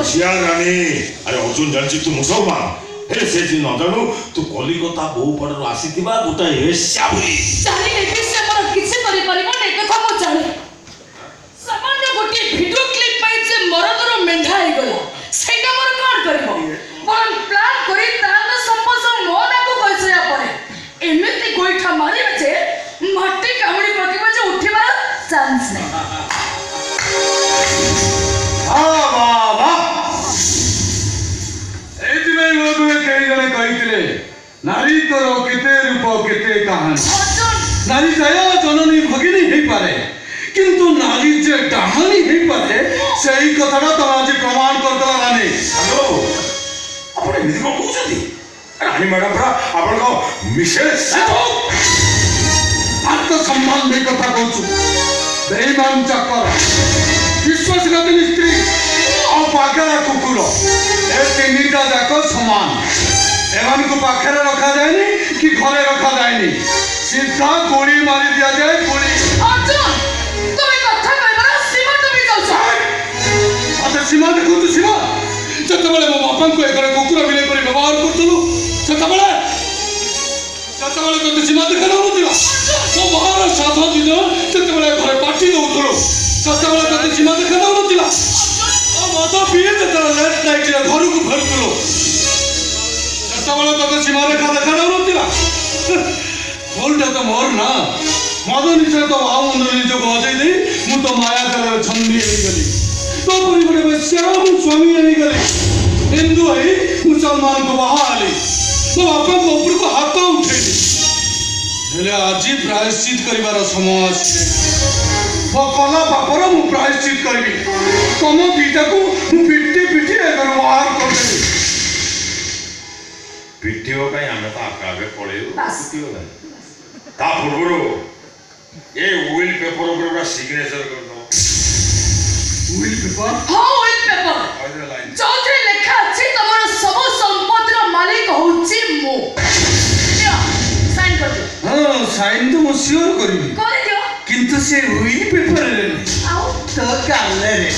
झिया रानी अरे अर्जुन जानची तू मुसलमान हे से जी न जानू तू कलिकता बहु पड़र आसीथिबा गोटा एश्याबुरी जानी एबी से मोर किछि करि परिबो नै कथा मो जाने सामान्य गोटी वीडियो क्लिप पाइ जे मरदर मेंढा हे गला सेटा मोर कोन करबो बरन प्लान करी तान संपस नो दाको कइसया परे एमिति गोइठा मारि जे माटी कामड़ी प्रतिबा जे उठिबा चांस नै बाबा एति में लोग कई जने कहितले नारी तोर केते रूप केते कहानी नारी जय जननी भगिनी हे पारे किंतु नारी जे डाहानी हे पारे सेही कथाटा तो आज प्रमाण करतला रानी हेलो आपण एमिति को कहउछथि रानी मैडम pra आपण को मिसेस आत्म सम्मान में कथा कहछु बेईमान चक्कर विश्वासघाती स्त्री और पागला कुकुर ए तीनटा जाक समान एमान को पाखरे रखा जाएनी कि घरे रखा जाएनी सीधा गोली मारी दिया जाए गोली अर्जुन तुम कथा कहबा सीमा तुम जाउछ अच्छा सीमा देखो तो सीमा जतबेले मो बापन को एकरे कुकुर बिले पर व्यवहार करतलु जतबेले तो सीमा देखा नथिला मो बाहर साथ दिन जतबेले घरे पार्टी दउथलु जतबेले तो सीमा देखा नथिला आ मतो पिए जतबेले लेट नाइट रे घर को फेरतलु जतबेले तो सीमा देखा नथिला बोलटा तो मोर ना मदन से तो आउंदनी जो गजै दे मु तो माया कर छंदी हे गली तो परिवार में श्याम स्वामी हे गली हिंदू है मुसलमान को बहाली तो अपन ऊपर को हाथ उठे हेले आज प्रायश्चित करिवार समय आसी कला पापर मु प्रायश्चित करबी तुम दीटा को मु पिटी पिटी एकर बाहर कर देबी पिटियो काई हमें तो आकाबे पळेउ पिटियो ना ता पूर्वरो ए विल पेपर ऊपर सिग्नेचर कर दो विल पेपर हां विल पेपर चौथे लेखा अछि तमर सब संपत्ति रो मालिक होछि मो साइन कर दे हां साइन तो मु श्योर करबी कर दियो किंतु से विल पेपर रे आओ तो काले रे